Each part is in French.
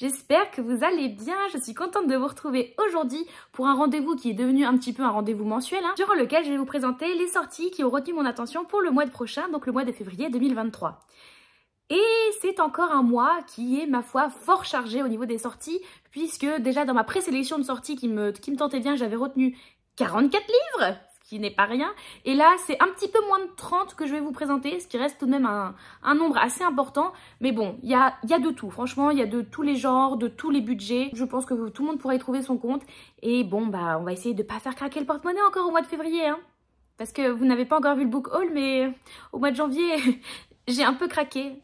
J'espère que vous allez bien, je suis contente de vous retrouver aujourd'hui pour un rendez-vous qui est devenu un petit peu un rendez-vous mensuel, durant lequel je vais vous présenter les sorties qui ont retenu mon attention pour le mois prochain, donc le mois de février 2023. Et c'est encore un mois qui est, ma foi, fort chargé au niveau des sorties, puisque déjà dans ma présélection de sorties qui me tentait bien, j'avais retenu 44 livres, ce qui n'est pas rien. Et là, c'est un petit peu moins de 30 que je vais vous présenter, ce qui reste tout de même un nombre assez important. Mais bon, il y a de tout, franchement, il y a de tous les genres, de tous les budgets. Je pense que tout le monde pourra y trouver son compte. Et bon, bah, on va essayer de pas faire craquer le porte-monnaie encore au mois de février, Parce que vous n'avez pas encore vu le book haul, mais au mois de janvier, j'ai un peu craqué.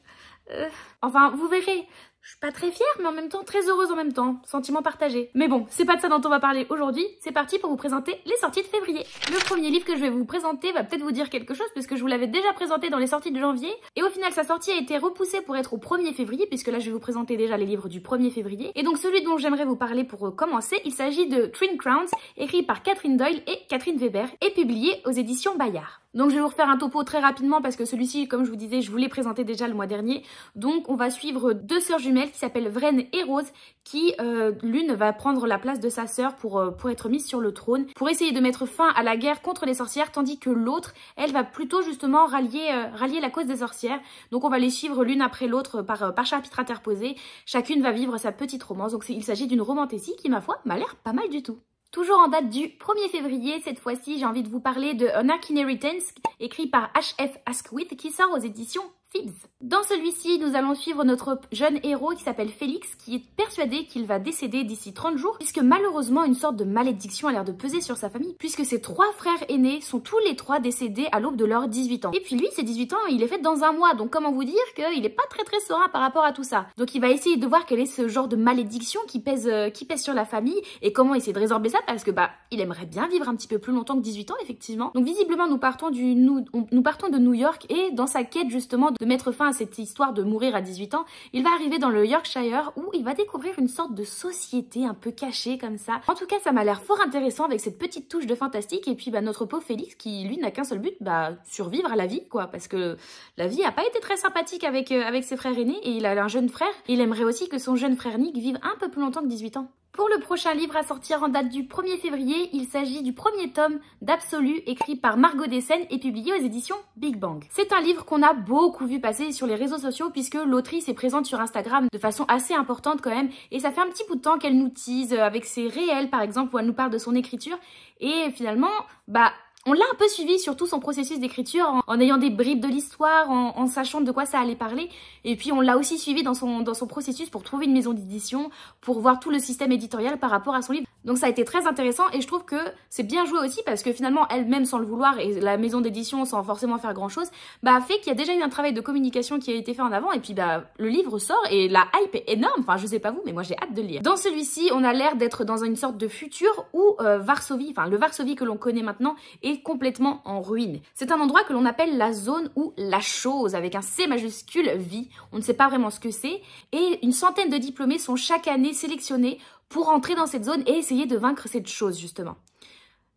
Enfin, vous verrez, je suis pas très fière, mais en même temps très heureuse en même temps, sentiment partagé. Mais bon, c'est pas de ça dont on va parler aujourd'hui, c'est parti pour vous présenter les sorties de février. Le premier livre que je vais vous présenter va peut-être vous dire quelque chose, puisque je vous l'avais déjà présenté dans les sorties de janvier, et au final sa sortie a été repoussée pour être au 1er février, puisque là je vais vous présenter déjà les livres du 1er février. Et donc celui dont j'aimerais vous parler pour commencer, il s'agit de Twin Crowns, écrit par Catherine Doyle et Catherine Weber, et publié aux éditions Bayard. Donc je vais vous refaire un topo très rapidement parce que celui-ci, comme je vous disais, je vous l'ai présenté déjà le mois dernier. Donc on va suivre deux sœurs jumelles qui s'appellent Vraine et Rose, qui l'une va prendre la place de sa sœur pour être mise sur le trône, pour essayer de mettre fin à la guerre contre les sorcières, tandis que l'autre, elle va plutôt justement rallier la cause des sorcières. Donc on va les suivre l'une après l'autre par chapitre interposé. Chacune va vivre sa petite romance. Donc il s'agit d'une romantésie qui, ma foi, m'a l'air pas mal du tout. Toujours en date du 1er février, cette fois-ci, j'ai envie de vous parler de An Ark Inheritance, écrit par H.F. Asquith, qui sort aux éditions Phibbs. Dans celui-ci, nous allons suivre notre jeune héros qui s'appelle Félix, qui est persuadé qu'il va décéder d'ici 30 jours, puisque malheureusement une sorte de malédiction a l'air de peser sur sa famille, puisque ses trois frères aînés sont tous les trois décédés à l'aube de leurs 18 ans. Et puis lui, ses 18 ans, il est fait dans un mois, donc comment vous dire qu'il est pas très serein par rapport à tout ça. Donc il va essayer de voir quel est ce genre de malédiction qui pèse sur la famille, et comment essayer de résorber ça, parce que bah, il aimerait bien vivre un petit peu plus longtemps que 18 ans, effectivement. Donc visiblement, nous partons de New York, et dans sa quête justement de mettre fin à cette histoire de mourir à 18 ans, il va arriver dans le Yorkshire où il va découvrir une sorte de société un peu cachée comme ça. En tout cas, ça m'a l'air fort intéressant avec cette petite touche de fantastique. Et puis bah, notre pauvre Félix qui lui n'a qu'un seul but, bah survivre à la vie quoi, parce que la vie a pas été très sympathique avec ses frères aînés, et il a un jeune frère, et il aimerait aussi que son jeune frère Nick vive un peu plus longtemps que 18 ans. Pour le prochain livre à sortir en date du 1er février, il s'agit du premier tome d'Absolu, écrit par Margot Dessen et publié aux éditions Big Bang. C'est un livre qu'on a beaucoup vu passer sur les réseaux sociaux, puisque l'autrice est présente sur Instagram de façon assez importante quand même, et ça fait un petit bout de temps qu'elle nous tease avec ses réels par exemple, où elle nous parle de son écriture, et finalement, bah... on l'a un peu suivi sur tout son processus d'écriture en ayant des bribes de l'histoire, en sachant de quoi ça allait parler. Et puis on l'a aussi suivi dans son processus pour trouver une maison d'édition, pour voir tout le système éditorial par rapport à son livre. Donc ça a été très intéressant, et je trouve que c'est bien joué aussi parce que finalement elle-même sans le vouloir, et la maison d'édition sans forcément faire grand chose, bah fait qu'il y a déjà eu un travail de communication qui a été fait en avant, et puis bah le livre sort et la hype est énorme. Enfin je sais pas vous, mais moi j'ai hâte de le lire. Dans celui-ci, on a l'air d'être dans une sorte de futur où Varsovie, enfin le Varsovie que l'on connaît maintenant, est complètement en ruine. C'est un endroit que l'on appelle la zone ou la chose, avec un C majuscule, vie. On ne sait pas vraiment ce que c'est, et une centaine de diplômés sont chaque année sélectionnés pour entrer dans cette zone et essayer de vaincre cette chose justement.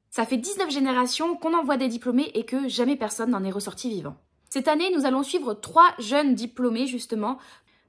Ça fait 19 générations qu'on envoie des diplômés et que jamais personne n'en est ressorti vivant. Cette année, nous allons suivre 3 jeunes diplômés justement.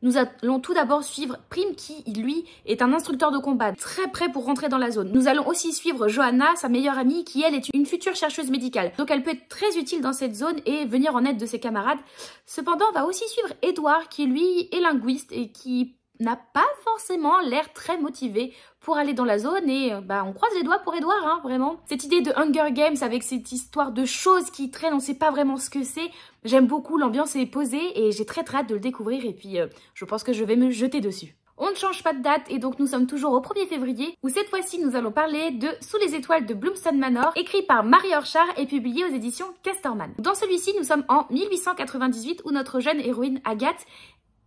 Nous allons tout d'abord suivre Prim qui, lui, est un instructeur de combat très prêt pour rentrer dans la zone. Nous allons aussi suivre Johanna, sa meilleure amie, qui elle est une future chercheuse médicale. Donc elle peut être très utile dans cette zone et venir en aide de ses camarades. Cependant, on va aussi suivre Edward qui, lui, est linguiste et qui n'a pas forcément l'air très motivé pour aller dans la zone, et bah on croise les doigts pour Edouard, vraiment. Cette idée de Hunger Games avec cette histoire de choses qui traînent, on sait pas vraiment ce que c'est. J'aime beaucoup, l'ambiance est posée et j'ai très hâte de le découvrir, et puis je pense que je vais me jeter dessus. On ne change pas de date, et donc nous sommes toujours au 1er février, où cette fois-ci nous allons parler de Sous les étoiles de Bloomstone Manor, écrit par Marie Orchard et publié aux éditions Casterman. Dans celui-ci, nous sommes en 1898, où notre jeune héroïne Agathe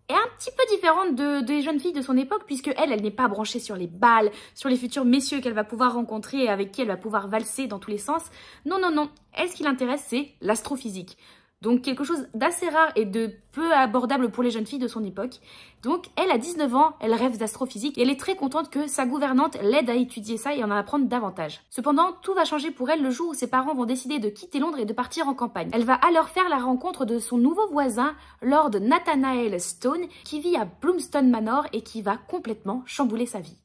est un petit peu différente des jeunes filles de son époque, puisque elle n'est pas branchée sur les balles, sur les futurs messieurs qu'elle va pouvoir rencontrer et avec qui elle va pouvoir valser dans tous les sens. Non. Elle, ce qui l'intéresse, c'est l'astrophysique. Donc quelque chose d'assez rare et de peu abordable pour les jeunes filles de son époque. Donc elle a 19 ans, elle rêve d'astrophysique et elle est très contente que sa gouvernante l'aide à étudier ça et en apprendre davantage. Cependant, tout va changer pour elle le jour où ses parents vont décider de quitter Londres et de partir en campagne. Elle va alors faire la rencontre de son nouveau voisin, Lord Nathanael Stone, qui vit à Bloomstone Manor et qui va complètement chambouler sa vie.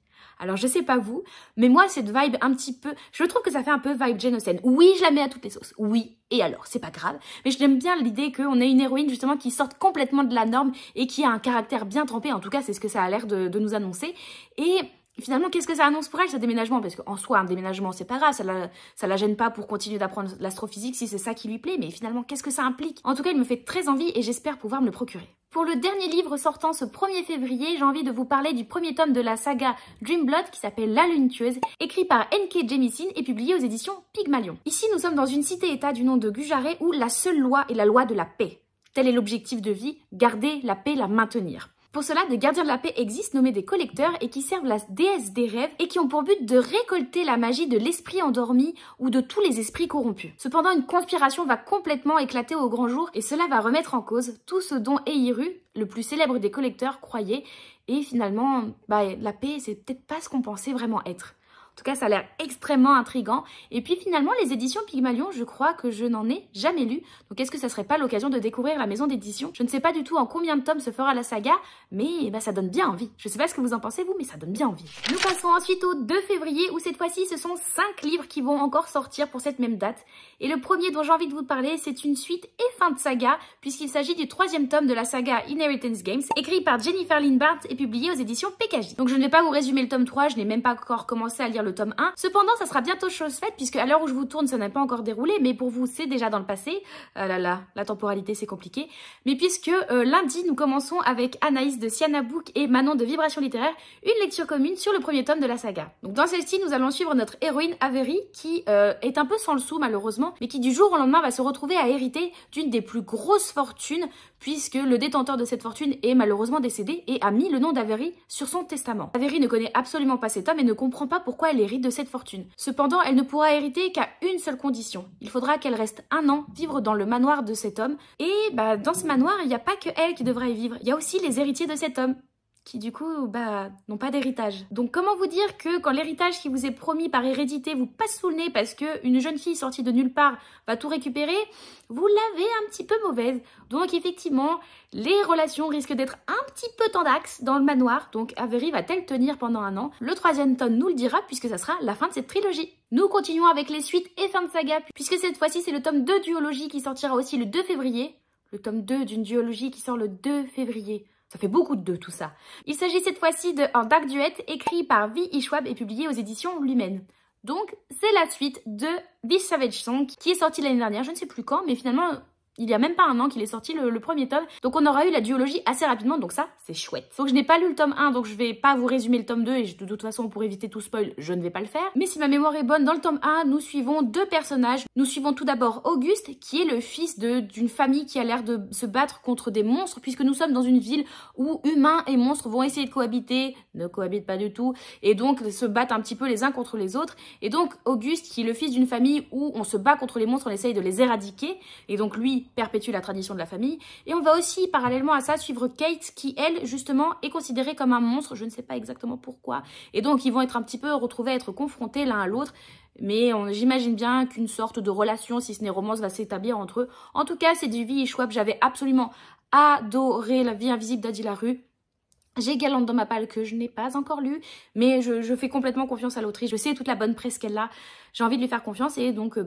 Alors je sais pas vous, mais moi cette vibe un petit peu, je trouve que ça fait un peu vibe Jane Austen. Oui, je la mets à toutes les sauces, oui, et alors, c'est pas grave, mais j'aime bien l'idée qu'on ait une héroïne justement qui sorte complètement de la norme et qui a un caractère bien trempé, en tout cas c'est ce que ça a l'air de nous annoncer. Et finalement, qu'est-ce que ça annonce pour elle, ce déménagement? Parce qu'en soi, un déménagement, c'est pas grave, ça la gêne pas pour continuer d'apprendre l'astrophysique si c'est ça qui lui plaît, mais finalement, qu'est-ce que ça implique? En tout cas, il me fait très envie et j'espère pouvoir me le procurer. Pour le dernier livre sortant ce 1er février, j'ai envie de vous parler du premier tome de la saga Dreamblood qui s'appelle La Lune Tueuse, écrit par N.K. Jemisin et publié aux éditions Pygmalion. Ici, nous sommes dans une cité-état du nom de Gujaret où la seule loi est la loi de la paix. Tel est l'objectif de vie, garder la paix, la maintenir. Pour cela, des gardiens de la paix existent nommés des collecteurs et qui servent la déesse des rêves et qui ont pour but de récolter la magie de l'esprit endormi ou de tous les esprits corrompus. Cependant, une conspiration va complètement éclater au grand jour et cela va remettre en cause tout ce dont Eiru, le plus célèbre des collecteurs, croyait. Et finalement, la paix, c'est peut-être pas ce qu'on pensait vraiment être. En tout cas, ça a l'air extrêmement intriguant. Et puis finalement, les éditions Pygmalion, je crois que je n'en ai jamais lu. Donc est-ce que ça serait pas l'occasion de découvrir la maison d'édition? Je ne sais pas du tout en combien de tomes se fera la saga, mais ça donne bien envie. Je sais pas ce que vous en pensez vous, mais ça donne bien envie. Nous passons ensuite au 2 février, où cette fois-ci, ce sont 5 livres qui vont encore sortir pour cette même date. Et le premier dont j'ai envie de vous parler, c'est une suite et fin de saga, puisqu'il s'agit du 3e tome de la saga Inheritance Games, écrit par Jennifer Lynn Barnes et publié aux éditions PKJ. Donc je ne vais pas vous résumer le tome 3, je n'ai même pas encore commencé à lire le tome 1. Cependant, ça sera bientôt chose faite puisque à l'heure où je vous tourne, ça n'a pas encore déroulé, mais pour vous, c'est déjà dans le passé. Ah là là, la temporalité, c'est compliqué. Mais puisque lundi, nous commençons avec Anaïs de Siana Book et Manon de Vibration Littéraire, une lecture commune sur le premier tome de la saga. Donc dans celle-ci, nous allons suivre notre héroïne Avery qui est un peu sans le sou malheureusement, mais qui du jour au lendemain va se retrouver à hériter d'une des plus grosses fortunes puisque le détenteur de cette fortune est malheureusement décédé et a mis le nom d'Avery sur son testament. Avery ne connaît absolument pas cet homme et ne comprend pas pourquoi elle hérite de cette fortune. Cependant, elle ne pourra hériter qu'à une seule condition. Il faudra qu'elle reste 1 an vivre dans le manoir de cet homme. Et dans ce manoir, il n'y a pas que elle qui devra y vivre. Il y a aussi les héritiers de cet homme qui du coup n'ont pas d'héritage. Donc comment vous dire que quand l'héritage qui vous est promis par hérédité vous passe sous le nez parce qu'une jeune fille sortie de nulle part va tout récupérer, vous l'avez un petit peu mauvaise. Donc effectivement, les relations risquent d'être un petit peu tendax dans le manoir. Donc Avery va-t-elle tenir pendant 1 an? Le 3e tome nous le dira puisque ça sera la fin de cette trilogie. Nous continuons avec les suites et fin de saga puisque cette fois-ci c'est le tome 2 duologie qui sortira aussi le 2 février. Le tome 2 d'une duologie qui sort le 2 février. Ça fait beaucoup de 2 tout ça. Il s'agit cette fois-ci d'un Dark Duet écrit par V. Ishwab et publié aux éditions Lumen. Donc c'est la suite de This Savage Song qui est sortie l'année dernière, je ne sais plus quand, mais finalement il n'y a même pas 1 an qu'il est sorti le premier tome. Donc on aura eu la duologie assez rapidement, donc ça c'est chouette. Donc je n'ai pas lu le tome 1, donc je vais pas vous résumer le tome 2 et de toute façon pour éviter tout spoil, je ne vais pas le faire. Mais si ma mémoire est bonne, dans le tome 1, nous suivons 2 personnages. Nous suivons tout d'abord Auguste, qui est le fils d'une famille qui a l'air de se battre contre des monstres, puisque nous sommes dans une ville où humains et monstres vont essayer de cohabiter, ne cohabitent pas du tout, et donc se battent un petit peu les uns contre les autres. Et donc Auguste, qui est le fils d'une famille où on se bat contre les monstres, on essaye de les éradiquer, et donc lui perpétue la tradition de la famille. Et on va aussi, parallèlement à ça, suivre Kate, qui, elle, justement, est considérée comme un monstre. Je ne sais pas exactement pourquoi. Et donc, ils vont être un petit peu retrouvés à être confrontés l'un à l'autre. Mais j'imagine bien qu'une sorte de relation, si ce n'est romance, va s'établir entre eux. En tout cas, c'est du V. Ishwab. J'avais absolument adoré La vie invisible d'Adi Larue. J'ai Galante dans ma palle que je n'ai pas encore lu, mais je fais complètement confiance à l'autrice. Je sais toute la bonne presse qu'elle a. J'ai envie de lui faire confiance et donc,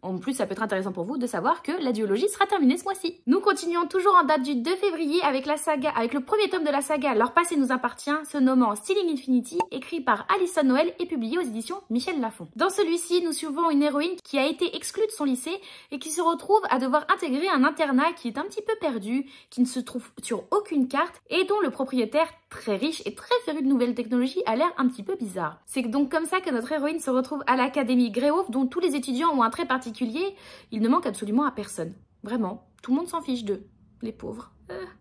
en plus, ça peut être intéressant pour vous de savoir que la duologie sera terminée ce mois-ci. Nous continuons toujours en date du 2 février avec le premier tome de la saga Leur passé nous appartient, se nommant Stealing Infinity, écrit par Alison Noël et publié aux éditions Michel Lafon. Dans celui-ci, nous suivons une héroïne qui a été exclue de son lycée et qui se retrouve à devoir intégrer un internat qui est un petit peu perdu, qui ne se trouve sur aucune carte et dont le propriétaire, très riche et très féru de nouvelles technologies, a l'air un petit peu bizarre. C'est donc comme ça que notre héroïne se retrouve à l'académie Greyhoff, dont tous les étudiants ont un trait particulier. Il ne manque absolument à personne. Vraiment, tout le monde s'en fiche d'eux, les pauvres.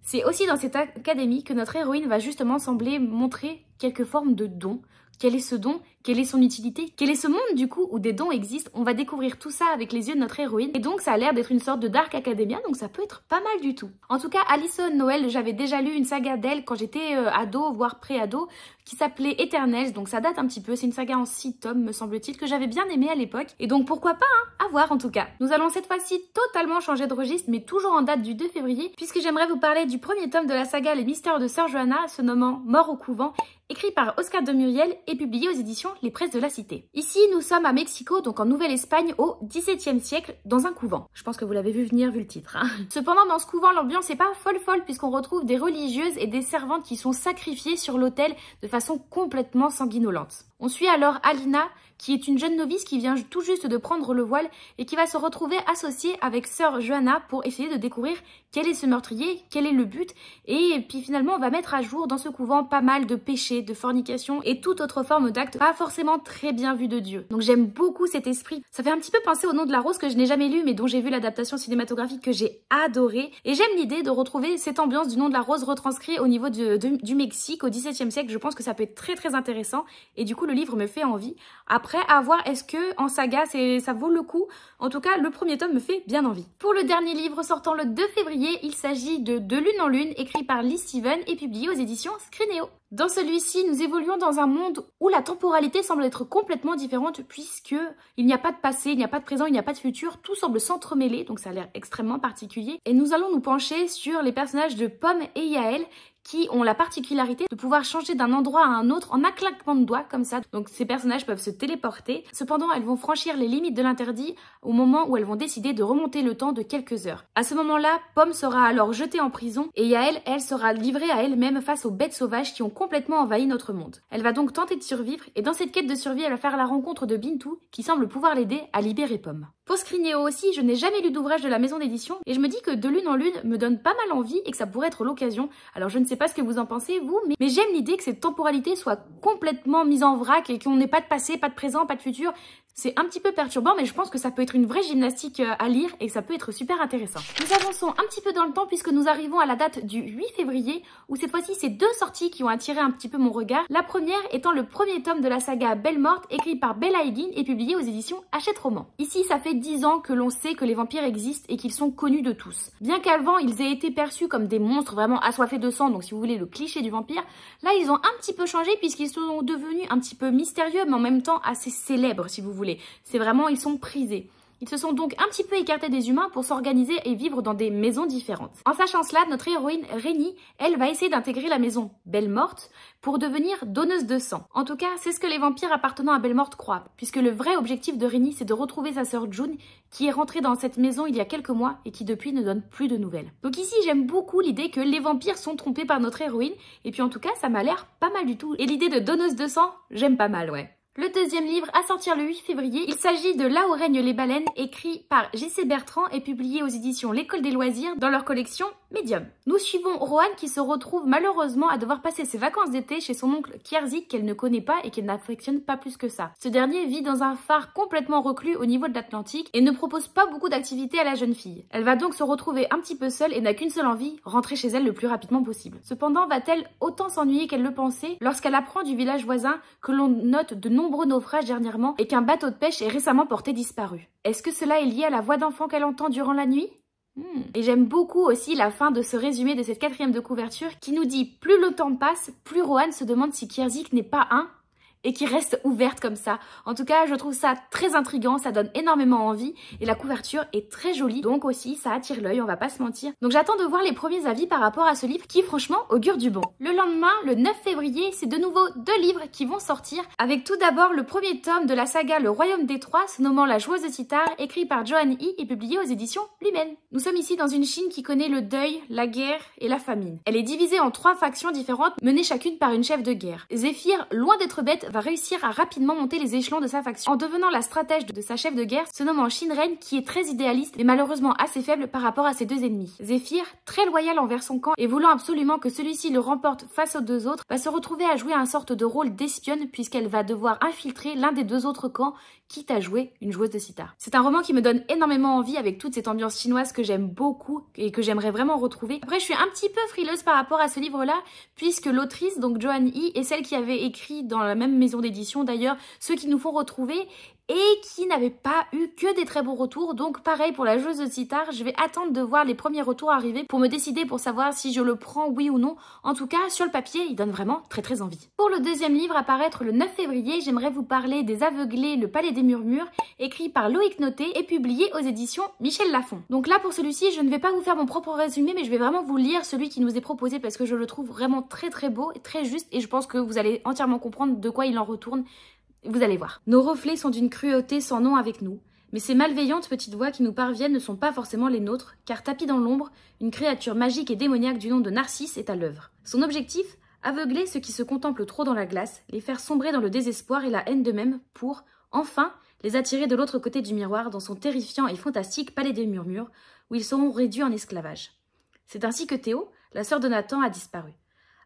C'est aussi dans cette académie que notre héroïne va justement sembler montrer quelques formes de dons, Quel est ce don? Quelle est son utilité? Quel est ce monde du coup où des dons existent? On va découvrir tout ça avec les yeux de notre héroïne. Et donc ça a l'air d'être une sorte de Dark Academia, donc ça peut être pas mal du tout. En tout cas, Alison Noël, j'avais déjà lu une saga d'elle quand j'étais ado, voire pré-ado, qui s'appelait Eternals, donc ça date un petit peu. C'est une saga en 6 tomes, me semble-t-il, que j'avais bien aimé à l'époque. Et donc pourquoi pas, hein, à voir en tout cas. Nous allons cette fois-ci totalement changer de registre, mais toujours en date du 2 février, puisque j'aimerais vous parler du premier tome de la saga Les Mystères de Sœur Johanna, se nommant Mort au couvent, écrit par Oscar de Muriel et publié aux éditions Les Presses de la Cité. Ici, nous sommes à Mexico, donc en Nouvelle-Espagne, au XVIIe siècle, dans un couvent. Je pense que vous l'avez vu venir vu le titre. Hein. Cependant, dans ce couvent, l'ambiance n'est pas folle, puisqu'on retrouve des religieuses et des servantes qui sont sacrifiées sur l'autel de façon complètement sanguinolente. On suit alors Alina, qui est une jeune novice qui vient tout juste de prendre le voile et qui va se retrouver associée avec sœur Johanna pour essayer de découvrir quel est ce meurtrier, quel est le but, et puis finalement on va mettre à jour dans ce couvent pas mal de péchés, de fornication et toute autre forme d'acte pas forcément très bien vu de Dieu. Donc j'aime beaucoup cet esprit. Ça fait un petit peu penser au Nom de la Rose que je n'ai jamais lu mais dont j'ai vu l'adaptation cinématographique que j'ai adorée, et j'aime l'idée de retrouver cette ambiance du Nom de la Rose retranscrit au niveau du Mexique au XVIIe siècle. Je pense que ça peut être très intéressant et du coup le livre me fait envie. Après, à voir est-ce que en saga ça vaut le coup. En tout cas, le premier tome me fait bien envie. Pour le dernier livre sortant le 2 février, il s'agit de De lune en lune, écrit par Lee Steven et publié aux éditions Scrinéo. Dans celui-ci, nous évoluons dans un monde où la temporalité semble être complètement différente puisque il n'y a pas de passé, il n'y a pas de présent, il n'y a pas de futur, tout semble s'entremêler, donc ça a l'air extrêmement particulier. Et nous allons nous pencher sur les personnages de Pomme et Yael, qui ont la particularité de pouvoir changer d'un endroit à un autre en un claquement de doigts comme ça. Donc ces personnages peuvent se téléporter. Cependant, elles vont franchir les limites de l'interdit au moment où elles vont décider de remonter le temps de quelques heures. À ce moment-là, Pomme sera alors jetée en prison et Yael, elle, sera livrée à elle-même face aux bêtes sauvages qui ont complètement envahi notre monde. Elle va donc tenter de survivre et dans cette quête de survie, elle va faire la rencontre de Bintou qui semble pouvoir l'aider à libérer Pomme. Pour Scrinéo aussi, je n'ai jamais lu d'ouvrage de la maison d'édition et je me dis que De lune en lune me donne pas mal envie et que ça pourrait être l'occasion. Alors je ne sais pas ce que vous en pensez vous, mais j'aime l'idée que cette temporalité soit complètement mise en vrac et qu'on n'ait pas de passé, pas de présent, pas de futur. C'est un petit peu perturbant, mais je pense que ça peut être une vraie gymnastique à lire et que ça peut être super intéressant. Nous avançons un petit peu dans le temps puisque nous arrivons à la date du 8 février où cette fois-ci c'est 2 sorties qui ont attiré un petit peu mon regard. La première étant le premier tome de la saga Belle Morte écrit par Bella Higgin et publié aux éditions Hachette Roman. Ici ça fait 10 ans que l'on sait que les vampires existent et qu'ils sont connus de tous. Bien qu'avant ils aient été perçus comme des monstres vraiment assoiffés de sang, donc si vous voulez le cliché du vampire, là ils ont un petit peu changé puisqu'ils sont devenus un petit peu mystérieux mais en même temps assez célèbres si vous voulez. C'est vraiment, ils sont prisés. Ils se sont donc un petit peu écartés des humains pour s'organiser et vivre dans des maisons différentes. En sachant cela, notre héroïne Rénie, elle va essayer d'intégrer la maison Belle Morte pour devenir donneuse de sang. En tout cas, c'est ce que les vampires appartenant à Belle Morte croient, puisque le vrai objectif de Rénie, c'est de retrouver sa sœur June, qui est rentrée dans cette maison il y a quelques mois et qui depuis ne donne plus de nouvelles. Donc ici, j'aime beaucoup l'idée que les vampires sont trompés par notre héroïne, et puis en tout cas, ça m'a l'air pas mal du tout. Et l'idée de donneuse de sang, j'aime pas mal, ouais. Le deuxième livre à sortir le 8 février, il s'agit de Là où règnent les baleines, écrit par J.C. Bertrand et publié aux éditions L'École des loisirs dans leur collection Medium. Nous suivons Rohan qui se retrouve malheureusement à devoir passer ses vacances d'été chez son oncle Kiersik qu'elle ne connaît pas et qu'elle n'affectionne pas plus que ça. Ce dernier vit dans un phare complètement reclus au niveau de l'Atlantique et ne propose pas beaucoup d'activités à la jeune fille. Elle va donc se retrouver un petit peu seule et n'a qu'une seule envie, rentrer chez elle le plus rapidement possible. Cependant, va-t-elle autant s'ennuyer qu'elle le pensait lorsqu'elle apprend du village voisin que l'on note de nombreux naufrages dernièrement et qu'un bateau de pêche est récemment porté disparu? Est-ce que cela est lié à la voix d'enfant qu'elle entend durant la nuit? Et j'aime beaucoup aussi la fin de ce résumé de cette 4e de couverture qui nous dit « Plus le temps passe, plus Rohan se demande si Kiersik n'est pas un » et qui reste ouverte comme ça. En tout cas, je trouve ça très intriguant, ça donne énormément envie et la couverture est très jolie, donc aussi ça attire l'œil, on va pas se mentir. Donc j'attends de voir les premiers avis par rapport à ce livre qui franchement augure du bon. Le lendemain, le 9 février, c'est de nouveau 2 livres qui vont sortir, avec tout d'abord le premier tome de la saga Le Royaume des Trois, se nommant La Joueuse de Sitar, écrit par Joanne Yi et publié aux éditions Lumen. Nous sommes ici dans une Chine qui connaît le deuil, la guerre et la famine. Elle est divisée en 3 factions différentes, menées chacune par une chef de guerre. Zéphyr, loin d'être bête, va réussir à rapidement monter les échelons de sa faction en devenant la stratège de sa chef de guerre, se nommant Shinren, qui est très idéaliste mais malheureusement assez faible par rapport à ses 2 ennemis. Zéphyr, très loyal envers son camp et voulant absolument que celui-ci le remporte face aux 2 autres, va se retrouver à jouer un sorte de rôle d'espionne puisqu'elle va devoir infiltrer l'un des 2 autres camps, quitte à jouer une joueuse de sitar. C'est un roman qui me donne énormément envie avec toute cette ambiance chinoise que j'aime beaucoup et que j'aimerais vraiment retrouver. Après, je suis un petit peu frileuse par rapport à ce livre-là puisque l'autrice, donc Joanne Yi, est celle qui avait écrit dans la même même maison d'édition d'ailleurs, ceux qui nous font retrouver et qui n'avaient pas eu que des très bons retours. Donc pareil pour la joueuse de sitar, je vais attendre de voir les premiers retours arriver pour me décider pour savoir si je le prends oui ou non. En tout cas, sur le papier, il donne vraiment très envie. Pour le deuxième livre à paraître le 9 février, j'aimerais vous parler des Aveuglés, le Palais des Murmures, écrit par Loïc Noté et publié aux éditions Michel Lafon. Donc là pour celui-ci, je ne vais pas vous faire mon propre résumé, mais je vais vraiment vous lire celui qui nous est proposé parce que je le trouve vraiment très beau et très juste et je pense que vous allez entièrement comprendre de quoi il en retourne. Vous allez voir. Nos reflets sont d'une cruauté sans nom avec nous, mais ces malveillantes petites voix qui nous parviennent ne sont pas forcément les nôtres, car tapis dans l'ombre, une créature magique et démoniaque du nom de Narcisse est à l'œuvre. Son objectif, aveugler ceux qui se contemplent trop dans la glace, les faire sombrer dans le désespoir et la haine d'eux-mêmes pour, enfin, les attirer de l'autre côté du miroir dans son terrifiant et fantastique palais des murmures, où ils seront réduits en esclavage. C'est ainsi que Théo, la sœur de Nathan, a disparu.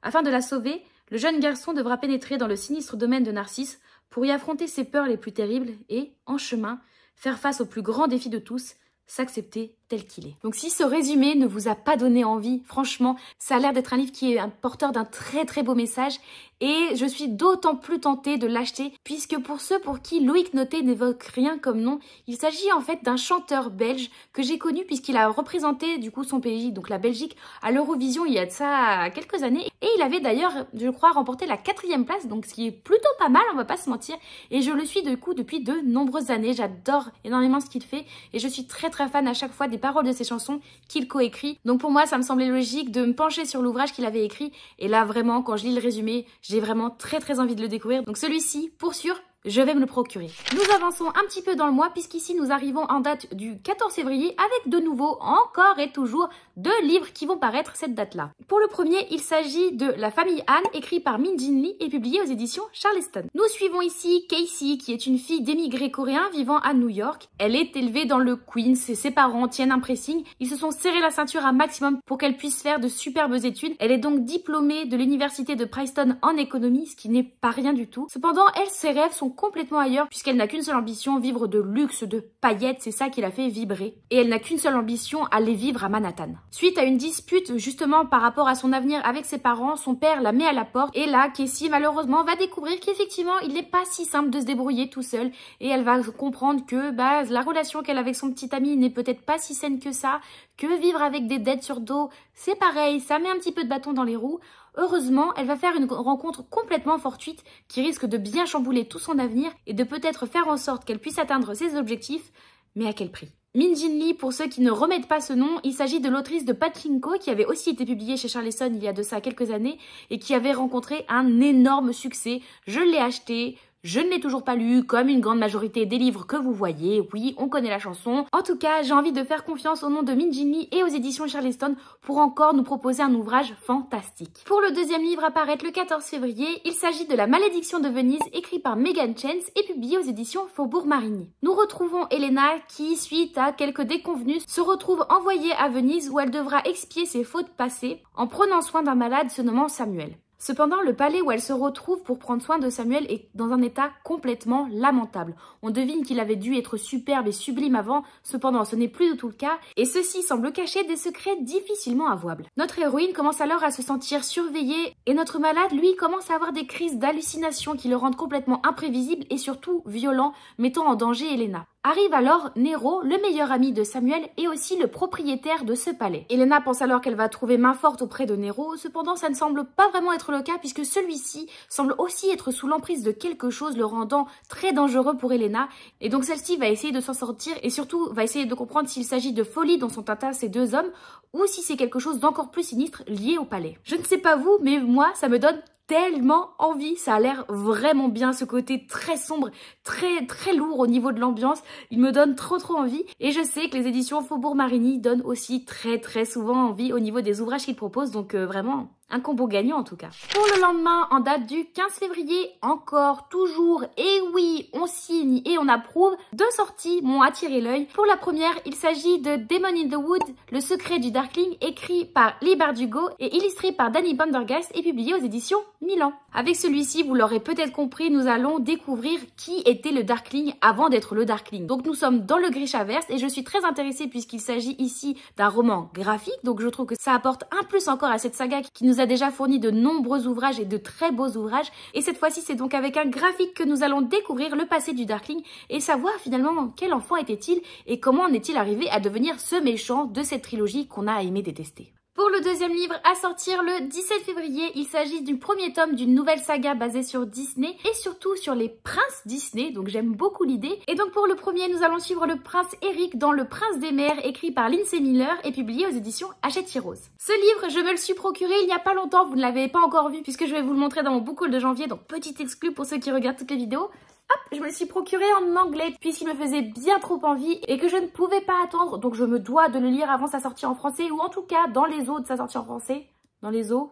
Afin de la sauver, le jeune garçon devra pénétrer dans le sinistre domaine de Narcisse pour y affronter ses peurs les plus terribles et, en chemin, faire face au plus grand défi de tous, s'accepter tel qu'il est. Donc si ce résumé ne vous a pas donné envie, franchement, ça a l'air d'être un livre qui est un porteur d'un très beau message et je suis d'autant plus tentée de l'acheter puisque pour ceux pour qui Loïc Noté n'évoque rien comme nom, il s'agit en fait d'un chanteur belge que j'ai connu puisqu'il a représenté du coup son pays, donc la Belgique, à l'Eurovision il y a de ça quelques années et il avait d'ailleurs, je crois, remporté la 4e place, donc ce qui est plutôt pas mal, on va pas se mentir, et je le suis du coup depuis de nombreuses années, j'adore énormément ce qu'il fait et je suis très fan à chaque fois des paroles de ses chansons qu'il coécrit. Donc pour moi, ça me semblait logique de me pencher sur l'ouvrage qu'il avait écrit. Et là, vraiment, quand je lis le résumé, j'ai vraiment très envie de le découvrir. Donc celui-ci, pour sûr, je vais me le procurer. Nous avançons un petit peu dans le mois puisqu'ici nous arrivons en date du 14 février avec de nouveau, encore et toujours, 2 livres qui vont paraître cette date-là. Pour le premier, il s'agit de La famille Anne, écrit par Min Jin Lee et publié aux éditions Charleston. Nous suivons ici Casey, qui est une fille d'émigrés coréens vivant à New York. Elle est élevée dans le Queens et ses parents tiennent un pressing. Ils se sont serrés la ceinture un maximum pour qu'elle puisse faire de superbes études. Elle est donc diplômée de l'université de Princeton en économie, ce qui n'est pas rien du tout. Cependant, elle, ses rêves sont complètement ailleurs puisqu'elle n'a qu'une seule ambition, vivre de luxe, de paillettes, c'est ça qui la fait vibrer. Et elle n'a qu'une seule ambition, aller vivre à Manhattan. Suite à une dispute justement par rapport à son avenir avec ses parents, son père la met à la porte et là, Casey malheureusement va découvrir qu'effectivement il n'est pas si simple de se débrouiller tout seul et elle va comprendre que la relation qu'elle a avec son petit ami n'est peut-être pas si saine que ça, que vivre avec des dettes sur dos, c'est pareil, ça met un petit peu de bâton dans les roues. Heureusement, elle va faire une rencontre complètement fortuite qui risque de bien chambouler tout son avenir et de peut-être faire en sorte qu'elle puisse atteindre ses objectifs, mais à quel prix? Min Jin Lee, pour ceux qui ne remettent pas ce nom, il s'agit de l'autrice de Pachinko qui avait aussi été publiée chez Charleston il y a de ça quelques années et qui avait rencontré un énorme succès. Je l'ai acheté. Je ne l'ai toujours pas lu, comme une grande majorité des livres que vous voyez. Oui, on connaît la chanson. En tout cas, j'ai envie de faire confiance au nom de Min Jin Lee et aux éditions Charleston pour encore nous proposer un ouvrage fantastique. Pour le deuxième livre à paraître le 14 février, il s'agit de La malédiction de Venise, écrit par Megan Chance et publié aux éditions Faubourg Marigny. Nous retrouvons Elena qui, suite à quelques déconvenues, se retrouve envoyée à Venise où elle devra expier ses fautes passées en prenant soin d'un malade se nommant Samuel. Cependant, le palais où elle se retrouve pour prendre soin de Samuel est dans un état complètement lamentable. On devine qu'il avait dû être superbe et sublime avant, cependant ce n'est plus du tout le cas, et ceci semble cacher des secrets difficilement avouables. Notre héroïne commence alors à se sentir surveillée, et notre malade, lui, commence à avoir des crises d'hallucination qui le rendent complètement imprévisible et surtout violent, mettant en danger Elena. Arrive alors Nero, le meilleur ami de Samuel et aussi le propriétaire de ce palais. Elena pense alors qu'elle va trouver main forte auprès de Nero, cependant ça ne semble pas vraiment être le cas puisque celui-ci semble aussi être sous l'emprise de quelque chose le rendant très dangereux pour Elena et donc celle-ci va essayer de s'en sortir et surtout va essayer de comprendre s'il s'agit de folie dont sont atteints ces deux hommes ou si c'est quelque chose d'encore plus sinistre lié au palais. Je ne sais pas vous, mais moi ça me donne tellement envie, ça a l'air vraiment bien, ce côté très sombre, très lourd au niveau de l'ambiance, il me donne trop envie et je sais que les éditions Faubourg Marigny donnent aussi très souvent envie au niveau des ouvrages qu'ils proposent, donc vraiment un combo gagnant en tout cas. Pour le lendemain, en date du 15 février, encore, toujours, et oui, on signe et on approuve, 2 sorties m'ont attiré l'œil. Pour la première, il s'agit de Demon in the Wood, le secret du Darkling, écrit par Leigh Bardugo et illustré par Danny Pendergast et publié aux éditions Milan. Avec celui-ci, vous l'aurez peut-être compris, nous allons découvrir qui était le Darkling avant d'être le Darkling. Donc nous sommes dans le Grishaverse et je suis très intéressée puisqu'il s'agit ici d'un roman graphique, donc je trouve que ça apporte un plus encore à cette saga qui nous nous a déjà fourni de nombreux ouvrages et de très beaux ouvrages. Et cette fois-ci, c'est donc avec un graphique que nous allons découvrir le passé du Darkling et savoir finalement quel enfant était-il et comment en est-il arrivé à devenir ce méchant de cette trilogie qu'on a aimé détester. Pour le deuxième livre à sortir le 17 février, il s'agit du premier tome d'une nouvelle saga basée sur Disney et surtout sur les princes Disney, donc j'aime beaucoup l'idée. Et donc pour le premier, nous allons suivre le prince Eric dans Le Prince des Mers, écrit par Lindsay Miller et publié aux éditions Hachette Heroes. Ce livre, je me le suis procuré il n'y a pas longtemps, vous ne l'avez pas encore vu puisque je vais vous le montrer dans mon book haul de janvier, donc petit exclu pour ceux qui regardent toutes les vidéos. Hop, je me le suis procuré en anglais puisqu'il me faisait bien trop envie et que je ne pouvais pas attendre. Donc je me dois de le lire avant sa sortie en français ou en tout cas dans les eaux de sa sortie en français. Dans les eaux,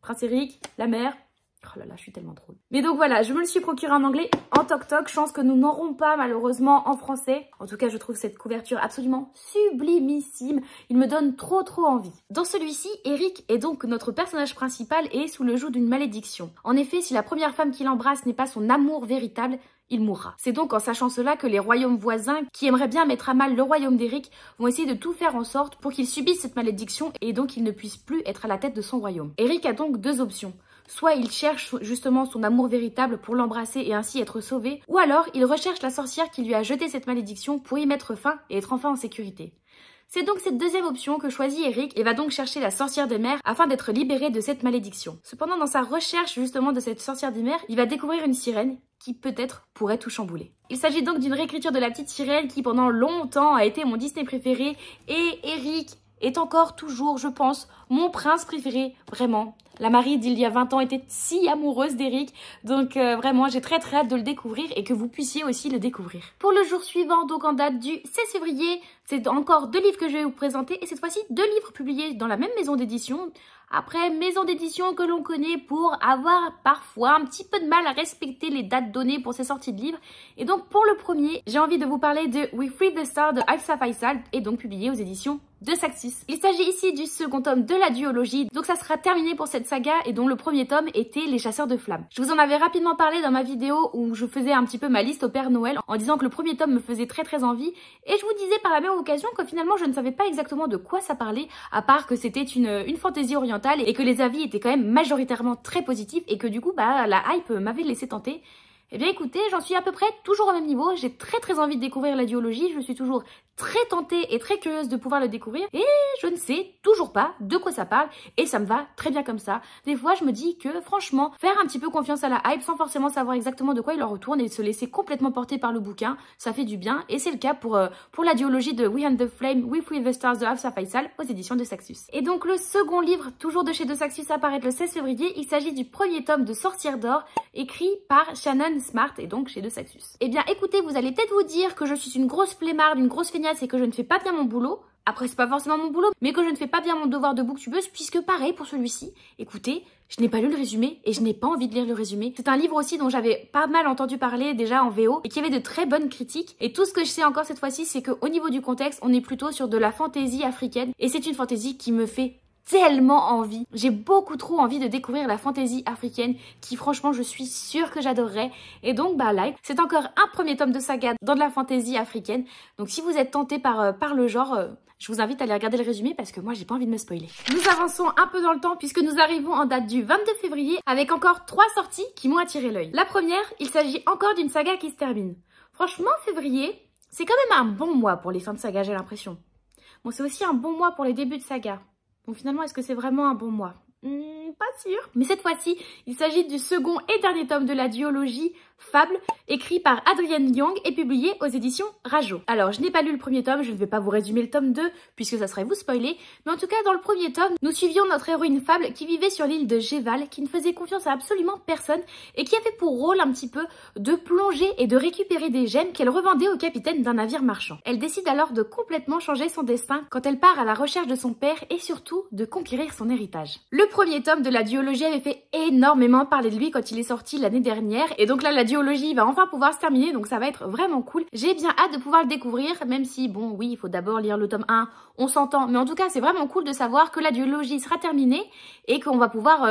Prince Eric, la mer. Oh là là, je suis tellement drôle. Mais donc voilà, je me le suis procuré en anglais en toc-toc. Chance que nous n'aurons pas malheureusement en français. En tout cas, je trouve cette couverture absolument sublimissime. Il me donne trop envie. Dans celui-ci, Eric est donc notre personnage principal et est sous le joug d'une malédiction. En effet, si la première femme qu'il embrasse n'est pas son amour véritable, il mourra. C'est donc en sachant cela que les royaumes voisins, qui aimeraient bien mettre à mal le royaume d'Eric, vont essayer de tout faire en sorte pour qu'il subisse cette malédiction et donc il ne puisse plus être à la tête de son royaume. Eric a donc deux options. Soit il cherche justement son amour véritable pour l'embrasser et ainsi être sauvé, ou alors il recherche la sorcière qui lui a jeté cette malédiction pour y mettre fin et être enfin en sécurité. C'est donc cette deuxième option que choisit Eric et va donc chercher la sorcière des mers afin d'être libéré de cette malédiction. Cependant, dans sa recherche justement de cette sorcière des mers, il va découvrir une sirène qui peut-être pourrait tout chambouler. Il s'agit donc d'une réécriture de La Petite Sirène qui pendant longtemps a été mon Disney préféré et Eric est encore toujours, je pense, mon prince préféré, vraiment. La Marie d'il y a 20 ans était si amoureuse d'Eric, donc vraiment j'ai très hâte de le découvrir et que vous puissiez aussi le découvrir. Pour le jour suivant, donc en date du 16 février, c'est encore deux livres que je vais vous présenter et cette fois-ci deux livres publiés dans la même maison d'édition. Après, maison d'édition que l'on connaît pour avoir parfois un petit peu de mal à respecter les dates données pour ses sorties de livres. Et donc pour le premier, j'ai envie de vous parler de We Free the Star de Hafsa Faisal et donc publié aux éditions de Saxus. Il s'agit ici du second tome de la duologie, donc ça sera terminé pour cette saga et dont le premier tome était Les Chasseurs de Flammes. Je vous en avais rapidement parlé dans ma vidéo où je faisais un petit peu ma liste au Père Noël en disant que le premier tome me faisait très envie et je vous disais par la même occasion que finalement je ne savais pas exactement de quoi ça parlait à part que c'était une fantaisie orientale et que les avis étaient quand même majoritairement très positifs et que du coup bah la hype m'avait laissé tenter. Eh bien écoutez, j'en suis à peu près toujours au même niveau, j'ai très envie de découvrir la duologie, je suis toujours très tentée et très curieuse de pouvoir le découvrir et je ne sais toujours pas de quoi ça parle et ça me va très bien comme ça. Des fois je me dis que franchement, faire un petit peu confiance à la hype sans forcément savoir exactement de quoi il en retourne et se laisser complètement porter par le bouquin, ça fait du bien et c'est le cas pour la duologie de We and the Flame, We Free the Stars de Hafsa Faisal aux éditions de Saxus. Et donc le second livre, toujours de chez De Saxus, apparaît le 16 février, il s'agit du premier tome de Sorcière d'Or écrit par Shannon Smart et donc chez De Saxus. Eh bien écoutez, vous allez peut-être vous dire que je suis une grosse flemmarde, une grosse feignasse et que je ne fais pas bien mon boulot. Après c'est pas forcément mon boulot, mais que je ne fais pas bien mon devoir de booktubeuse puisque pareil pour celui-ci, écoutez, je n'ai pas lu le résumé et je n'ai pas envie de lire le résumé. C'est un livre aussi dont j'avais pas mal entendu parler déjà en VO et qui avait de très bonnes critiques. Et tout ce que je sais encore cette fois-ci, c'est qu'au niveau du contexte, on est plutôt sur de la fantaisie africaine et c'est une fantaisie qui me fait tellement envie. J'ai beaucoup trop envie de découvrir la fantaisie africaine qui franchement je suis sûre que j'adorerais. Et donc bah like, c'est encore un premier tome de saga dans de la fantaisie africaine. Donc si vous êtes tenté par le genre, je vous invite à aller regarder le résumé parce que moi j'ai pas envie de me spoiler. Nous avançons un peu dans le temps puisque nous arrivons en date du 22 février avec encore 3 sorties qui m'ont attiré l'œil. La première, il s'agit encore d'une saga qui se termine. Franchement février, c'est quand même un bon mois pour les fins de saga, j'ai l'impression. Bon, c'est aussi un bon mois pour les débuts de saga. Bon, finalement, est-ce que c'est vraiment un bon mois? Pas sûr. Mais cette fois-ci, il s'agit du second et dernier tome de la duologie Fable, écrit par Adrienne Young et publié aux éditions Rajo. Alors, je n'ai pas lu le premier tome, je ne vais pas vous résumer le tome 2, puisque ça serait vous spoiler, mais en tout cas, dans le premier tome, nous suivions notre héroïne Fable qui vivait sur l'île de Géval, qui ne faisait confiance à absolument personne, et qui avait pour rôle un petit peu de plonger et de récupérer des gemmes qu'elle revendait au capitaine d'un navire marchand. Elle décide alors de complètement changer son destin quand elle part à la recherche de son père et surtout de conquérir son héritage. Le premier tome de la duologie avait fait énormément parler de lui quand il est sorti l'année dernière, et donc là, la duologie va enfin pouvoir se terminer, donc ça va être vraiment cool. J'ai bien hâte de pouvoir le découvrir, même si, bon, oui, il faut d'abord lire le tome 1, on s'entend, mais en tout cas, c'est vraiment cool de savoir que la duologie sera terminée et qu'on va pouvoir,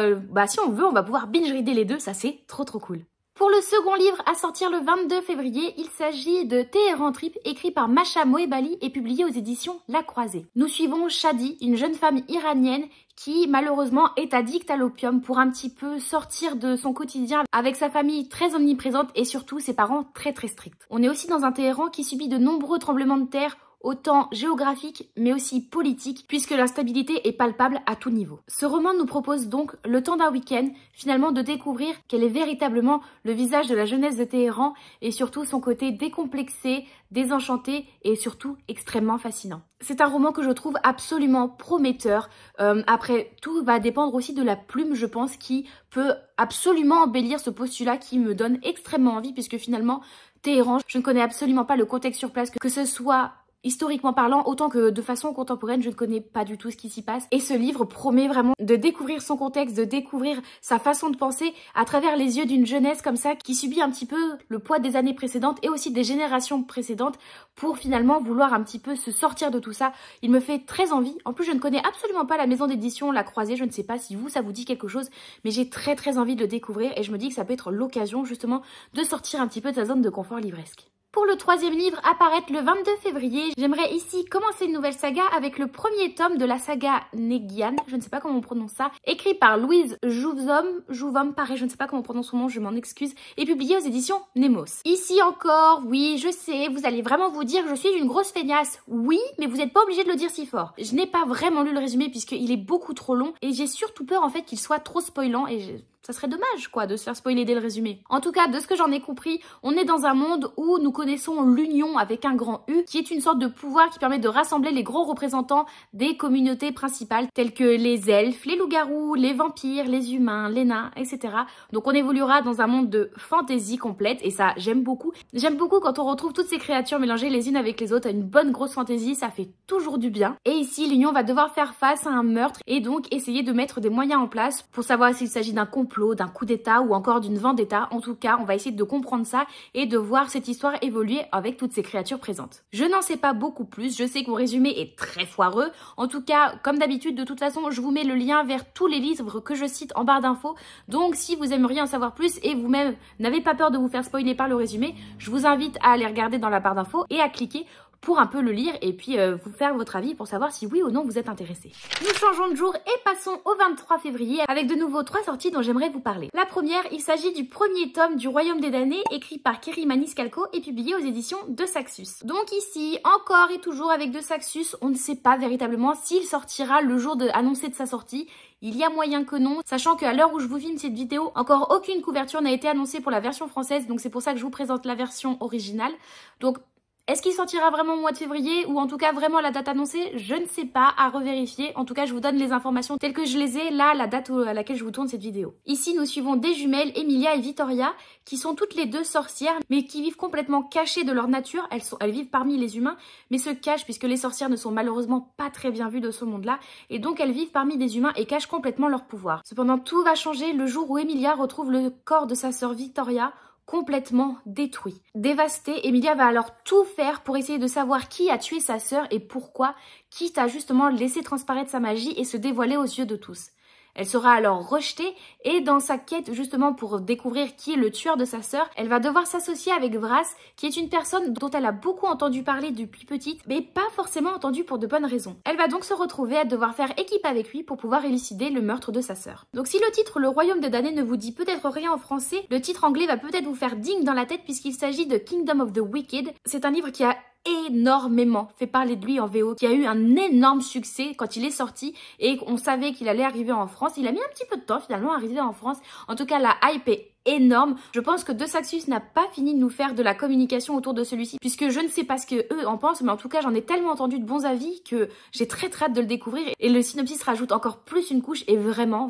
si on veut, on va pouvoir binge-reader les deux, ça c'est trop cool. Pour le second livre à sortir le 22 février, il s'agit de Téhéran Trip, écrit par Masha Mohebali et publié aux éditions La Croisée. Nous suivons Shadi, une jeune femme iranienne qui malheureusement est addicte à l'opium pour un petit peu sortir de son quotidien avec sa famille très omniprésente et surtout ses parents très stricts. On est aussi dans un Téhéran qui subit de nombreux tremblements de terre, autant géographique mais aussi politique, puisque l'instabilité est palpable à tout niveau. Ce roman nous propose donc, le temps d'un week-end, finalement de découvrir quel est véritablement le visage de la jeunesse de Téhéran et surtout son côté décomplexé, désenchanté et surtout extrêmement fascinant. C'est un roman que je trouve absolument prometteur. Après, tout va dépendre aussi de la plume, je pense, qui peut absolument embellir ce postulat qui me donne extrêmement envie, puisque finalement, Téhéran, je ne connais absolument pas le contexte sur place, que ce soit historiquement parlant, autant que de façon contemporaine, je ne connais pas du tout ce qui s'y passe. Et ce livre promet vraiment de découvrir son contexte, de découvrir sa façon de penser à travers les yeux d'une jeunesse comme ça qui subit un petit peu le poids des années précédentes et aussi des générations précédentes pour finalement vouloir un petit peu se sortir de tout ça. Il me fait très envie. En plus, je ne connais absolument pas la maison d'édition La Croisée. Je ne sais pas si vous, ça vous dit quelque chose, mais j'ai très envie de le découvrir et je me dis que ça peut être l'occasion justement de sortir un petit peu de sa zone de confort livresque. Pour le troisième livre à paraître le 22 février, j'aimerais ici commencer une nouvelle saga avec le premier tome de la saga Negian, je ne sais pas comment on prononce ça, écrit par Louise Jouvom, pareil, je ne sais pas comment on prononce son nom, je m'en excuse, et publié aux éditions Nemos. Ici encore, oui, je sais, vous allez vraiment vous dire que je suis une grosse feignasse. Oui, mais vous n'êtes pas obligé de le dire si fort. Je n'ai pas vraiment lu le résumé puisqu'il est beaucoup trop long et j'ai surtout peur en fait qu'il soit trop spoilant et ça serait dommage quoi de se faire spoiler dès le résumé. En tout cas, de ce que j'en ai compris, on est dans un monde où nous connaissons l'union avec un grand U, qui est une sorte de pouvoir qui permet de rassembler les gros représentants des communautés principales, telles que les elfes, les loups-garous, les vampires, les humains, les nains, etc. Donc on évoluera dans un monde de fantasy complète, et ça j'aime beaucoup. J'aime beaucoup quand on retrouve toutes ces créatures mélangées les unes avec les autres à une bonne grosse fantasy, ça fait toujours du bien. Et ici, l'union va devoir faire face à un meurtre, et donc essayer de mettre des moyens en place pour savoir s'il s'agit d'un complot, d'un coup d'état ou encore d'une vendetta. En tout cas, on va essayer de comprendre ça et de voir cette histoire évoluer avec toutes ces créatures présentes. Je n'en sais pas beaucoup plus, je sais que mon résumé est très foireux. En tout cas, comme d'habitude, de toute façon, je vous mets le lien vers tous les livres que je cite en barre d'infos. Donc si vous aimeriez en savoir plus et vous-même n'avez pas peur de vous faire spoiler par le résumé, je vous invite à aller regarder dans la barre d'infos et à cliquer pour un peu le lire et puis vous faire votre avis pour savoir si oui ou non vous êtes intéressé. Nous changeons de jour et passons au 23 février avec de nouveau 3 sorties dont j'aimerais vous parler. La première, il s'agit du premier tome du Royaume des damnés écrit par Kerry Maniscalco et publié aux éditions de Saxus. Donc ici, encore et toujours avec de Saxus, on ne sait pas véritablement s'il sortira le jour annoncé de sa sortie. Il y a moyen que non, sachant qu'à l'heure où je vous filme cette vidéo, encore aucune couverture n'a été annoncée pour la version française, donc c'est pour ça que je vous présente la version originale. Donc est-ce qu'il sortira vraiment au mois de février ou en tout cas vraiment la date annoncée? Je ne sais pas, à revérifier. En tout cas, je vous donne les informations telles que je les ai là, la date à laquelle je vous tourne cette vidéo. Ici, nous suivons des jumelles, Emilia et Vittoria, qui sont toutes les deux sorcières, mais qui vivent complètement cachées de leur nature. Elles vivent parmi les humains, mais se cachent puisque les sorcières ne sont malheureusement pas très bien vues de ce monde-là. Et donc, elles vivent parmi des humains et cachent complètement leur pouvoir. Cependant, tout va changer le jour où Emilia retrouve le corps de sa sœur Vittoria, complètement détruit. Dévastée, Emilia va alors tout faire pour essayer de savoir qui a tué sa sœur et pourquoi, quitte à justement laisser transparaître sa magie et se dévoiler aux yeux de tous. Elle sera alors rejetée et dans sa quête justement pour découvrir qui est le tueur de sa sœur, elle va devoir s'associer avec Vras, qui est une personne dont elle a beaucoup entendu parler depuis petite, mais pas forcément entendu pour de bonnes raisons. Elle va donc se retrouver à devoir faire équipe avec lui pour pouvoir élucider le meurtre de sa sœur. Donc si le titre Le Royaume des damnés ne vous dit peut-être rien en français, le titre anglais va peut-être vous faire ding dans la tête puisqu'il s'agit de Kingdom of the Wicked. C'est un livre qui a énormément fait parler de lui en VO, qui a eu un énorme succès quand il est sorti et on savait qu'il allait arriver en France. Il a mis un petit peu de temps finalement à arriver en France. En tout cas, la hype est énorme. Je pense que De Saxus n'a pas fini de nous faire de la communication autour de celui-ci puisque je ne sais pas ce que eux en pensent, mais en tout cas j'en ai tellement entendu de bons avis que j'ai très hâte de le découvrir et le synopsis rajoute encore plus une couche et vraiment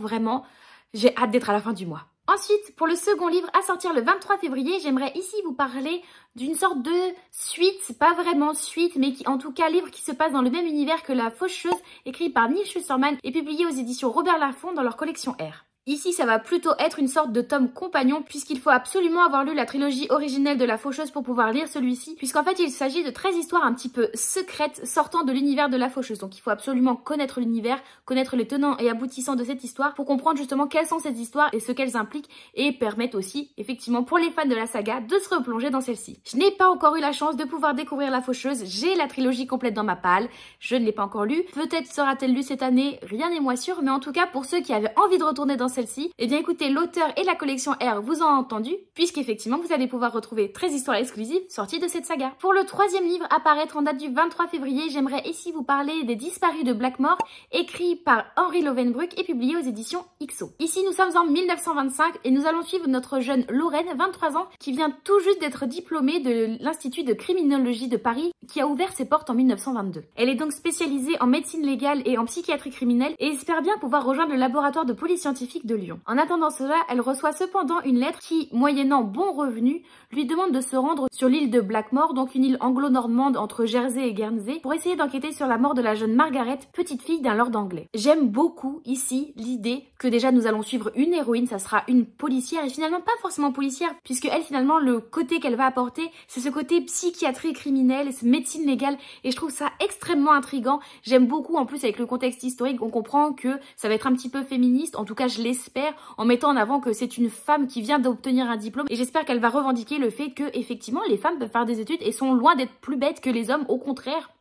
j'ai hâte d'être à la fin du mois. Ensuite, pour le second livre à sortir le 23 février, j'aimerais ici vous parler d'une sorte de suite, pas vraiment suite, mais qui en tout cas livre qui se passe dans le même univers que La Faucheuse, écrit par Neil Schusterman et publié aux éditions Robert Laffont dans leur collection R. Ici, ça va plutôt être une sorte de tome compagnon puisqu'il faut absolument avoir lu la trilogie originelle de la Faucheuse pour pouvoir lire celui-ci, puisqu'en fait il s'agit de 13 histoires un petit peu secrètes sortant de l'univers de la Faucheuse. Donc il faut absolument connaître l'univers, connaître les tenants et aboutissants de cette histoire pour comprendre justement quelles sont ces histoires et ce qu'elles impliquent et permettent aussi effectivement pour les fans de la saga de se replonger dans celle-ci. Je n'ai pas encore eu la chance de pouvoir découvrir la Faucheuse, j'ai la trilogie complète dans ma palle, je ne l'ai pas encore lue, peut-être sera-t-elle lue cette année, rien n'est moins sûr, mais en tout cas pour ceux qui avaient envie de retourner dans celle-ci, eh bien écoutez, l'auteur et la collection R vous ont entendu, puisqu'effectivement vous allez pouvoir retrouver 13 histoires exclusives sorties de cette saga. Pour le troisième livre à paraître en date du 23 février, j'aimerais ici vous parler des Disparus de Blackmore, écrit par Henri Lovenbruck et publié aux éditions XO. Ici nous sommes en 1925 et nous allons suivre notre jeune Lorraine, 23 ans, qui vient tout juste d'être diplômée de l'Institut de criminologie de Paris, qui a ouvert ses portes en 1922. Elle est donc spécialisée en médecine légale et en psychiatrie criminelle et espère bien pouvoir rejoindre le laboratoire de police scientifique de Lyon. En attendant cela, elle reçoit cependant une lettre qui, moyennant bon revenu, lui demande de se rendre sur l'île de Blackmore, donc une île anglo-normande entre Jersey et Guernsey, pour essayer d'enquêter sur la mort de la jeune Margaret, petite fille d'un lord anglais. J'aime beaucoup ici l'idée que déjà nous allons suivre une héroïne, ça sera une policière et finalement pas forcément policière, puisque elle finalement le côté qu'elle va apporter, c'est ce côté psychiatrie criminelle, médecine légale, et je trouve ça extrêmement intriguant. J'aime beaucoup en plus avec le contexte historique, on comprend que ça va être un petit peu féministe, en tout cas je l'espère, en mettant en avant que c'est une femme qui vient d'obtenir un diplôme, et j'espère qu'elle va revendiquer le fait que effectivement les femmes peuvent faire des études et sont loin d'être plus bêtes que les hommes, au contraire.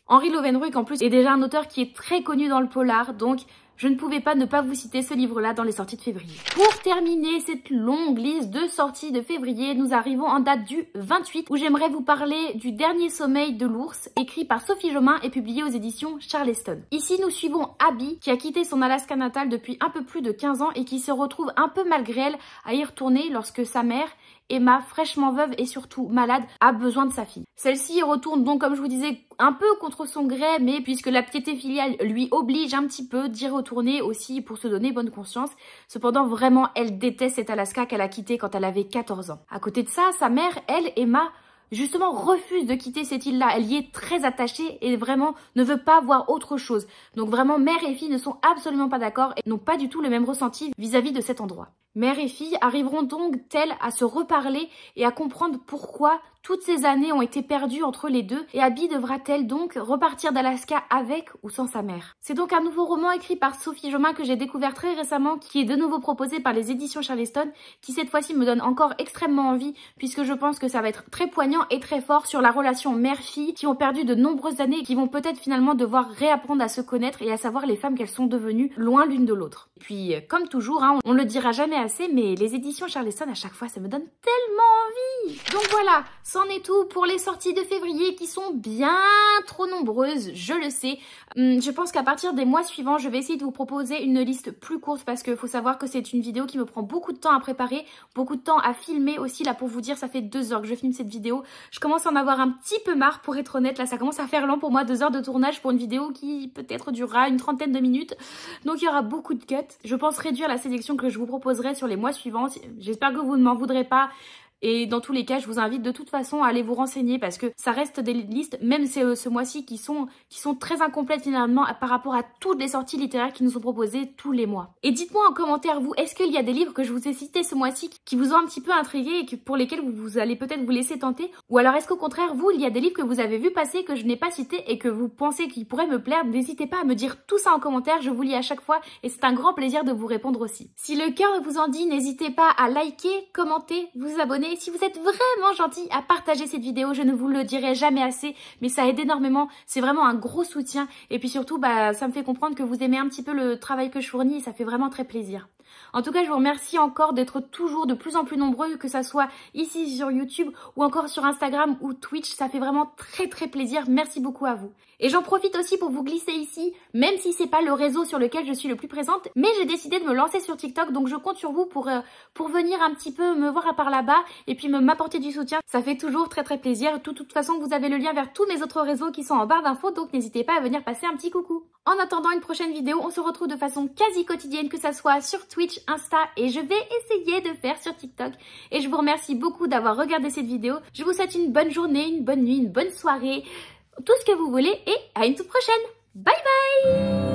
Henri Lovenbruck en plus est déjà un auteur qui est très connu dans le polar, donc je ne pouvais pas ne pas vous citer ce livre-là dans les sorties de février. Pour terminer cette longue liste de sorties de février, nous arrivons en date du 28 où j'aimerais vous parler du Dernier sommeil de l'ours, écrit par Sophie Jomain et publié aux éditions Charleston. Ici, nous suivons Abby qui a quitté son Alaska natal depuis un peu plus de 15 ans et qui se retrouve un peu malgré elle à y retourner lorsque sa mère, Emma, fraîchement veuve et surtout malade, a besoin de sa fille. Celle-ci retourne donc, comme je vous disais, un peu contre son gré, mais puisque la piété filiale lui oblige un petit peu d'y retourner aussi pour se donner bonne conscience. Cependant, vraiment, elle déteste cet Alaska qu'elle a quitté quand elle avait 14 ans. À côté de ça, sa mère, elle, Emma, justement refuse de quitter cette île-là. Elle y est très attachée et vraiment ne veut pas voir autre chose. Donc vraiment, mère et fille ne sont absolument pas d'accord et n'ont pas du tout le même ressenti vis-à-vis de cet endroit. Mère et fille arriveront donc-elles à se reparler et à comprendre pourquoi toutes ces années ont été perdues entre les deux et Abby devra-t-elle donc repartir d'Alaska avec ou sans sa mère? C'est donc un nouveau roman écrit par Sophie Jomain que j'ai découvert très récemment, qui est de nouveau proposé par les éditions Charleston, qui cette fois-ci me donne encore extrêmement envie puisque je pense que ça va être très poignant et très fort sur la relation mère-fille qui ont perdu de nombreuses années et qui vont peut-être finalement devoir réapprendre à se connaître et à savoir les femmes qu'elles sont devenues loin l'une de l'autre. Et puis comme toujours, hein, on le dira jamais assez, mais les éditions Charleston à chaque fois ça me donne tellement envie. Donc voilà, c'en est tout pour les sorties de février qui sont bien trop nombreuses, je le sais. Je pense qu'à partir des mois suivants, je vais essayer de vous proposer une liste plus courte parce qu'il faut savoir que c'est une vidéo qui me prend beaucoup de temps à préparer, beaucoup de temps à filmer aussi. Là pour vous dire, ça fait 2 heures que je filme cette vidéo. Je commence à en avoir un petit peu marre pour être honnête. Là ça commence à faire lent pour moi, 2 heures de tournage pour une vidéo qui peut-être durera une trentaine de minutes. Donc il y aura beaucoup de cuts. Je pense réduire la sélection que je vous proposerai sur les mois suivants. J'espère que vous ne m'en voudrez pas. Et dans tous les cas, je vous invite de toute façon à aller vous renseigner parce que ça reste des listes, même ce mois-ci, qui sont très incomplètes finalement par rapport à toutes les sorties littéraires qui nous sont proposées tous les mois. Et dites-moi en commentaire, vous, est-ce qu'il y a des livres que je vous ai cités ce mois-ci qui vous ont un petit peu intrigué et pour lesquels vous allez peut-être vous laisser tenter? Ou alors est-ce qu'au contraire, vous, il y a des livres que vous avez vu passer que je n'ai pas cités et que vous pensez qu'ils pourraient me plaire? N'hésitez pas à me dire tout ça en commentaire, je vous lis à chaque fois et c'est un grand plaisir de vous répondre aussi. Si le cœur vous en dit, n'hésitez pas à liker, commenter, vous abonner. Si vous êtes vraiment gentil à partager cette vidéo, je ne vous le dirai jamais assez, mais ça aide énormément, c'est vraiment un gros soutien et puis surtout ça me fait comprendre que vous aimez un petit peu le travail que je fournis et ça fait vraiment très plaisir. En tout cas, je vous remercie encore d'être toujours de plus en plus nombreux, que ça soit ici sur YouTube ou encore sur Instagram ou Twitch. Ça fait vraiment très très plaisir. Merci beaucoup à vous. Et j'en profite aussi pour vous glisser ici, même si c'est pas le réseau sur lequel je suis le plus présente, mais j'ai décidé de me lancer sur TikTok, donc je compte sur vous pour venir un petit peu me voir par là-bas et puis m'apporter du soutien. Ça fait toujours très très plaisir. De toute façon, vous avez le lien vers tous mes autres réseaux qui sont en barre d'infos, donc n'hésitez pas à venir passer un petit coucou. En attendant une prochaine vidéo, on se retrouve de façon quasi quotidienne, que ça soit sur Twitch, Insta, et je vais essayer de faire sur TikTok. Et je vous remercie beaucoup d'avoir regardé cette vidéo. Je vous souhaite une bonne journée, une bonne nuit, une bonne soirée, tout ce que vous voulez, et à une toute prochaine. Bye bye!